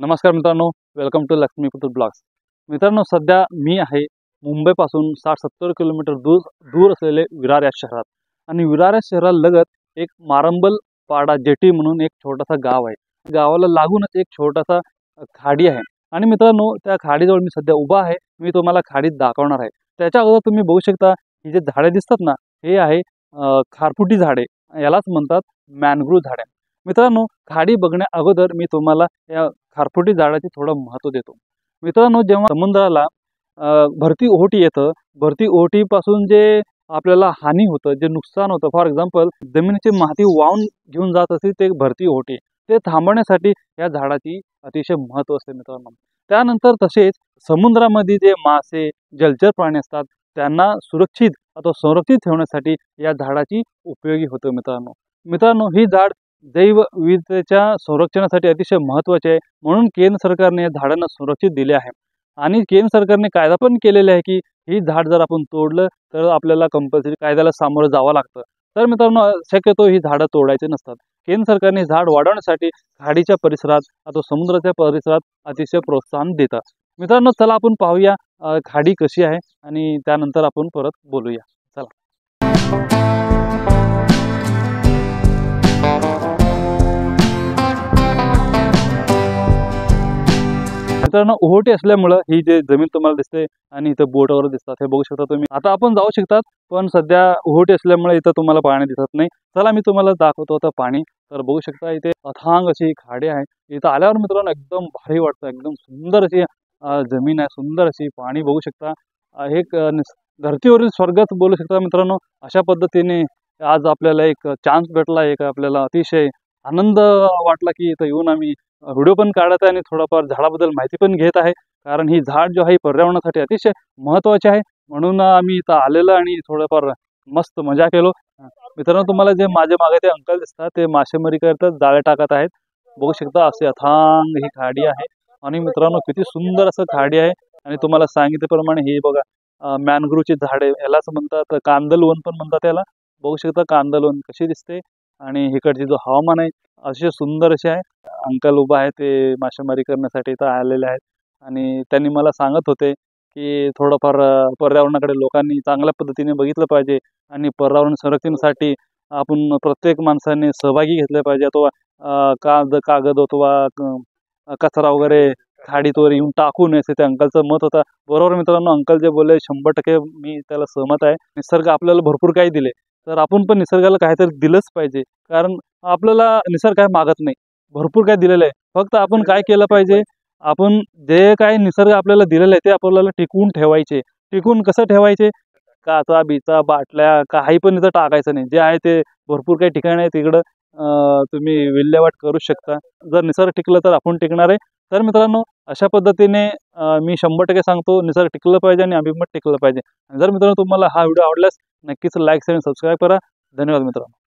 नमस्कार मित्रांनो, welcome to Laxmiputra blogs. मित्रांनो, सध्या मी आहे मुंबईपासून 60-70 किलोमीटर दूर असलेले विरार या शहरात। आणि विरार या शहरालगत एक मारंबल पाडा जेटी म्हणून एक छोटासा गाव आहे। गावाला लागूनच एक छोटासा खाडी आहे। आणि मित्रांनो, त्या खाडीजवळ मी सध्या उभा आहे। मी तुम्हाला खाडीत दाखवणार आहे। त्याच्या अगोदर तुम्ही बघू शकता ही जे झाडे दिसतात ना, हे आहे खारफुटी झाडे, यालाच म्हणतात मॅनग्रोव्ह झाडे। मित्रांनो, खाडी बघण्या अगोदर मी तुम्हाला या खारफुटी झाडाचे थोडं महत्त्व देतो। मित्रांनो, जेव्हा समुद्राला भरती ओहोटी येतं, भरती ओहोटीपासून जे आपल्याला हानी होतं, जे नुकसान होतं, फॉर एक्झाम्पल जमिनीची माती वाहून घेऊन जात असते ते भरती ओहोटी, ते थांबवण्यासाठी या झाडाची अतिशय महत्त्व असते मित्रांनो। त्यानंतर तसेच समुद्रामध्ये जे मासे, जलचर प्राणी असतात त्यांना सुरक्षित अथवा संरक्षित ठेवण्यासाठी या झाडाची उपयोगी होतं मित्रांनो। मित्रांनो, ही झाड जैवविविधतेच्या संरक्षणासाठी अतिशय महत्त्वाचे आहे। म्हणून केंद्र सरकारने या झाडांना संरक्षित दिले आहे। आणि केंद्र सरकारने कायदा पण केलेला आहे की ही झाड जर आपण तोडलं तर आपल्याला कंपल्सरी कायद्याला सामोरं जावं लागतं। तर मित्रांनो, शक्यतो ही झाडं तोडायचे नसतात। केंद्र सरकारने झाड वाढवण्यासाठी खाडीच्या परिसरात अथवा समुद्राच्या परिसरात अतिशय प्रोत्साहन देतात। मित्रांनो, चला आपण पाहूया खाडी कशी आहे आणि त्यानंतर आपण परत बोलूया। चला। मित्रांनो, ओहोटी असल्यामुळे ही जे जमीन तुम्हाला दिसते आणि इथं बोट वगैरे दिसतात, हे बघू शकता तुम्ही। आता आपण जाऊ शकतात, पण सध्या ओहोटी असल्यामुळे इथं तुम्हाला पाणी दिसत नाही। चला मी तुम्हाला दाखवतो आता पाणी। तर बघू शकता इथे अथांग अशी खाडी आहे। इथं आल्यावर मित्रांनो एकदम भारी वाटतं, एकदम सुंदर अशी जमीन आहे, सुंदर अशी पाणी बघू शकता। एक धर्तीवरील स्वर्गच बोलू शकता मित्रांनो। अशा पद्धतीने आज आपल्याला एक चान्स भेटला, एक आपल्याला अतिशय आनंद वाटला की इथं येऊन आम्ही व्हिडिओ पण काढत आहे आणि थोडाफार झाडाबद्दल माहिती पण घेत आहे। कारण ही झाड जो आहे पर्यावरणासाठी अतिशय महत्त्वाचे आहे। म्हणून आम्ही इथं आलेलो आणि थोडंफार मस्त मजा केलो। मित्रांनो, तुम्हाला जे माझ्या मागे ते अंकल दिसतात ते मासेमारी करतात, जाळे टाकत आहेत। बघू शकता असे अथांग ही खाडी आहे। आणि मित्रांनो, किती सुंदर असं खाडी आहे। आणि तुम्हाला सांगितल्याप्रमाणे हे बघा मॅनग्रोव्हची झाडे, यालाच म्हणतात कांदलवन पण म्हणतात याला। बघू शकता कांदलवन कशी दिसते। आणि इकडचे जो हवामान आहे असे सुंदर असे आहे। अंकल उभा आहे, ते मासेमारी करण्यासाठी इथं आलेले आहेत। आणि त्यांनी मला सांगत होते की थोडंफार पर्यावरणाकडे लोकांनी चांगल्या पद्धतीने बघितलं पाहिजे आणि पर्यावरण संरक्षणासाठी आपण प्रत्येक माणसाने सहभागी घेतले पाहिजे। अथवा कागद अथवा कचरा वगैरे खाडीतवर येऊन टाकू नये, असं ते अंकलचं मत होतं। बरोबर मित्रांनो, अंकल जे बोलले 100% मी त्याला सहमत आहे। निसर्ग आपल्याला भरपूर काही दिले, तर आपण पण निसर्गाला काहीतरी दिलंच पाहिजे। कारण आपल्याला निसर्ग काय मागत नाही, भरपूर काय दिलेलं आहे। फक्त आपण काय केलं पाहिजे, आपण जे काही निसर्ग आपल्याला दिलेलं आहे ते आपल्याला टिकवून ठेवायचे। टिकवून कसं ठेवायचे, काचा बिचा बाटल्या काही पण इथं टाकायचं नाही। जे आहे ते भरपूर काही ठिकाण आहे तिकडं तुम्ही विल्हेवाट करू शकता। जर निसर्ग टिकलं तर आपण टिकणार आहे। तर मित्रांनो, अशा पद्धतीने मी 100% सांगतो निसर्ग टिकलं पाहिजे आणि आम्ही पण टिकलं पाहिजे। जर मित्रांनो तुम्हाला हा व्हिडिओ आवडल्यास नक्कीच लाईक आणि सबस्क्राईब करा। धन्यवाद मित्रांनो।